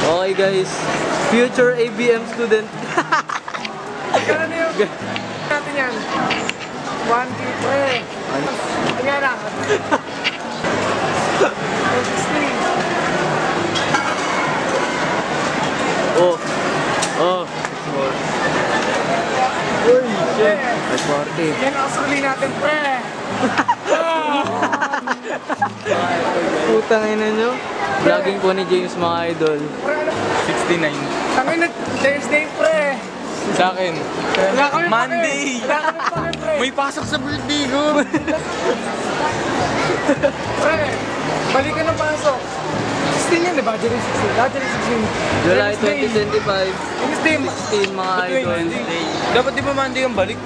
Okay guys, future ABM student. Kaya na yung natin yan. 1, 2, 3. Tingnan na. 16. Oh. Oh. Uy, shit. Ay, 40. Yan ang suli natin, pre. Putang ina nyo. Vlogging po ni James mga idol. 69. Tangin na, Thursday, pre. Sa akin. Wala kami Monday. Wala kami pake, pre. May pasok sa birthday ko. Pre, balik ka ng pasok. 16 yan, diba? January 16. January 16. July Wednesday. 2025. Wednesday. 16 mga idol. Dapat di ba Monday yung balik?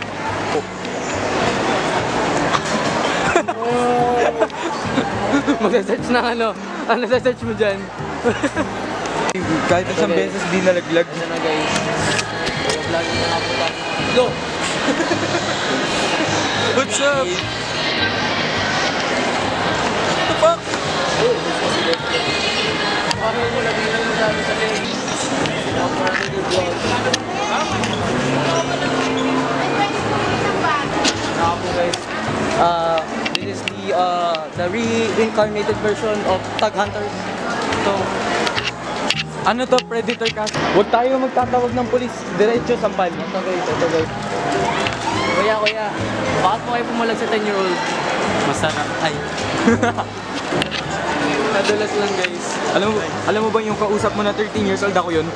Magsa-search ng ano? Ano sa-search mo dyan? Kahit isang Okay. beses di nalaglag. Ito na guys. Vlogging na nga po tayo. Go! What's up? What the fuck? Paano mo lagi lang mo sabi sa link? Ako para sa vlog. Ako guys. This is the reincarnated version of Tag Hunters. So, Ano to? Predator cast? Huwag tayo magtatawag ng polis. Diretso sampal. ito guys. Kuya, bakit mo kayo pumalag sa 10-year-old? Masarap. Ay. Nadulas lang guys. Alam mo ba yung kausap mo na 13 years old ako yun?